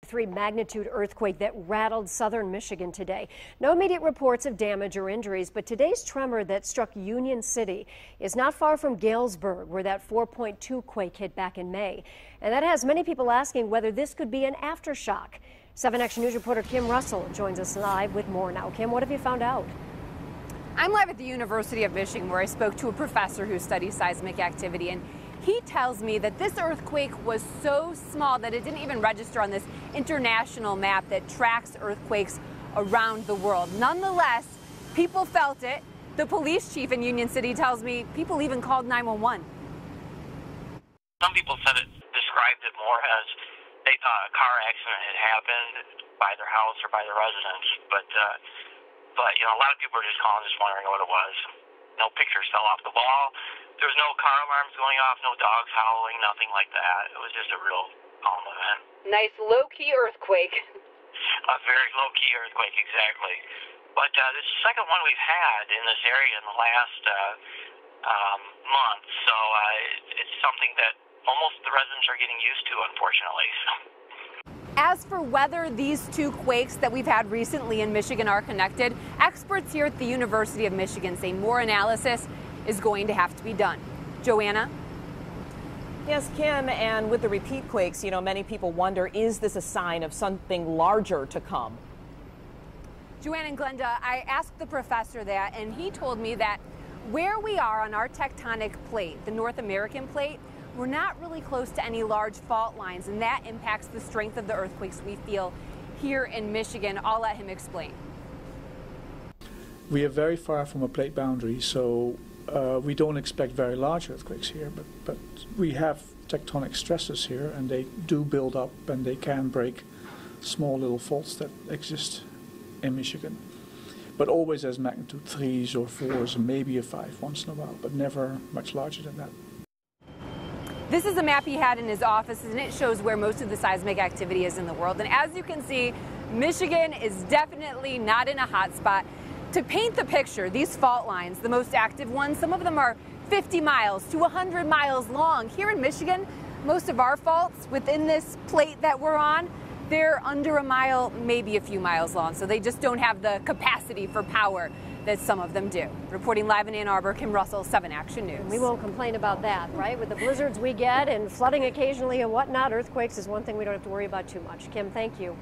7.3 magnitude earthquake that rattled southern Michigan today. No immediate reports of damage or injuries, but today's tremor that struck Union City is not far from Galesburg, where that 4.2 quake hit back in May. And that has many people asking whether this could be an aftershock. 7 Action News reporter Kim Russell joins us live with more now. Kim, what have you found out? I'm live at the University of Michigan, where I spoke to a professor who studies seismic activity, and he tells me that this earthquake was so small that it didn't even register on this international map that tracks earthquakes around the world. Nonetheless, people felt it. The police chief in Union City tells me people even called 911. Some people described it more as they thought a car accident had happened by their house or by their residence, but you know, a lot of people were just calling, just wondering what it was. No pictures fell off the wall. There was no car alarms going off, no dogs howling, nothing like that. It was just a real calm event. Nice low-key earthquake. A very low-key earthquake, exactly. But this is the second one we've had in this area in the last month, so it's something that almost the residents are getting used to, unfortunately. As for whether these two quakes that we've had recently in Michigan are connected, experts here at the University of Michigan say more analysis is going to have to be done. Joanna? Yes, Kim, and with the repeat quakes, you know, many people wonder, is this a sign of something larger to come? Joanna and Glenda, I asked the professor that, and he told me that where we are on our tectonic plate, the North American plate, we're not really close to any large fault lines, and that impacts the strength of the earthquakes we feel here in Michigan. I'll let him explain. We are very far from a plate boundary, so we don't expect very large earthquakes here, but we have tectonic stresses here, and they do build up, and they can break small little faults that exist in Michigan. But always as magnitude 3s or 4s, and maybe a 5 once in a while, but never much larger than that. This is a map he had in his office, and it shows where most of the seismic activity is in the world. And as you can see, Michigan is definitely not in a hot spot. To paint the picture, these fault lines, the most active ones, some of them are 50 miles to 100 miles long. Here in Michigan, most of our faults within this plate that we're on, they're under a mile, maybe a few miles long. So they just don't have the capacity for power that some of them do. Reporting live in Ann Arbor, Kim Russell, 7 Action News. We won't complain about that, right? With the blizzards we get and flooding occasionally and whatnot, earthquakes is one thing we don't have to worry about too much. Kim, thank you.